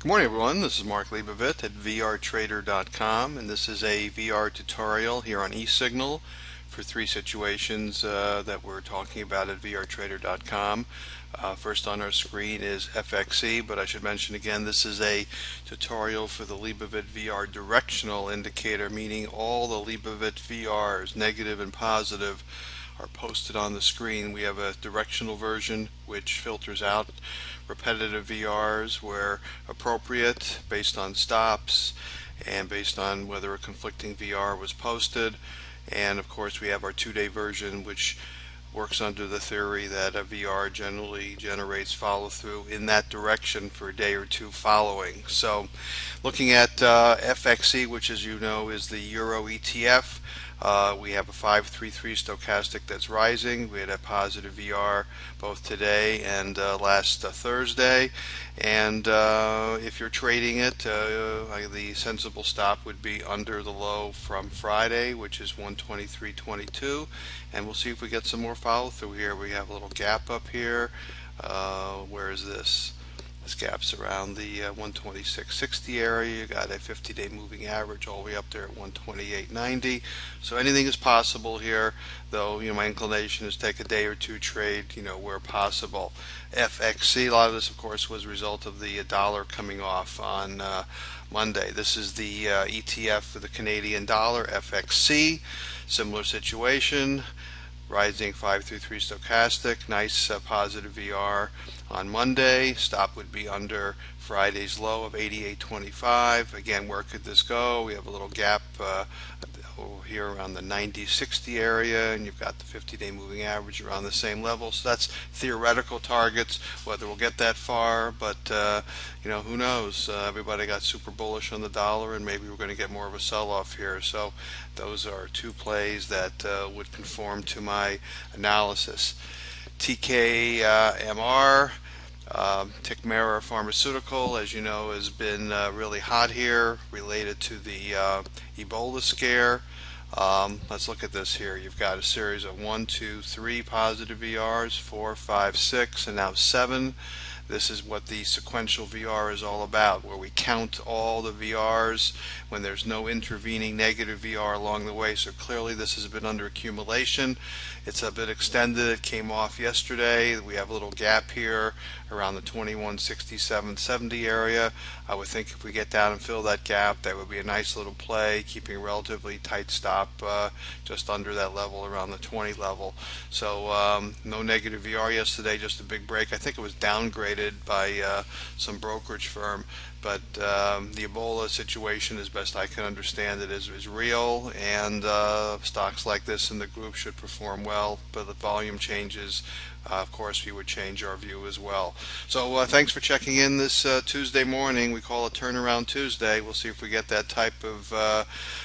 Good morning everyone, this is Mark Leibovit at vrtrader.com, and this is a VR tutorial here on Esignal for three situations that we're talking about at vrtrader.com. First on our screen is FXE, but I should mention again this is a tutorial for the Leibovit VR directional indicator, meaning all the Leibovit VRs, negative and positive, are posted on the screen. We have a directional version which filters out repetitive VRs where appropriate based on stops and based on whether a conflicting VR was posted. And of course we have our 2-day version which works under the theory that a VR generally generates follow-through in that direction for a day or two following. So looking at FXE, which as you know is the Euro ETF, we have a 533 stochastic that's rising. We had a positive VR both today and last Thursday. And if you're trading it, the sensible stop would be under the low from Friday, which is 123.22. And we'll see if we get some more follow through here. We have a little gap up here. Where is this? This gap's around the 126.60 area. You got a 50-day moving average all the way up there at 128.90. So anything is possible here, though my inclination is take a day or two trade where possible. FXC, a lot of this of course was a result of the dollar coming off on Monday. This is the ETF for the Canadian dollar, FXC. Similar situation. Rising 533 stochastic, nice positive VR on Monday. Stop would be under Friday's low of 88.25. Again, where could this go? We have a little gap over here around the 90.60 area, and you've got the 50-day moving average around the same level. So that's theoretical targets. Whether we'll get that far, but who knows? Everybody got super bullish on the dollar, and maybe we're going to get more of a sell-off here. So those are two plays that would conform to my analysis. Tkmr, Tkmr Pharmaceutical, as you know, has been really hot here related to the Ebola scare. Let's look at this here. You've got a series of 1, 2, 3 positive VRs, 4, 5, 6, and now 7. This is what the sequential VR is all about, where we count all the VRs when there's no intervening negative VR along the way. So clearly this has been under accumulation. It's a bit extended. It came off yesterday. We have a little gap here around the 2167.70 area. I would think if we get down and fill that gap, that would be a nice little play, keeping a relatively tight stop just under that level, around the 20 level. So no negative VR yesterday, just a big break. I think it was downgraded by some brokerage firm, but the Ebola situation, as best I can understand it, is real, and stocks like this in the group should perform well, but the volume changes, of course we would change our view as well. So thanks for checking in this Tuesday morning. We call it Turnaround Tuesday. We'll see if we get that type of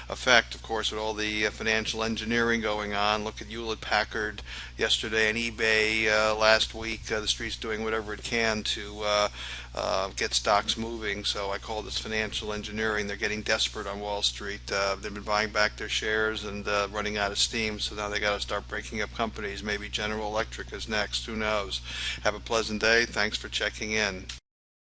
effect, of course, with all the financial engineering going on. Look at Hewlett Packard yesterday and eBay last week. The street's doing whatever it can to get stocks moving. So I call this financial engineering. They're getting desperate on Wall Street. They've been buying back their shares and running out of steam, so now they got to start breaking up companies. Maybe General Electric is next. Who knows? Have a pleasant day. Thanks for checking in.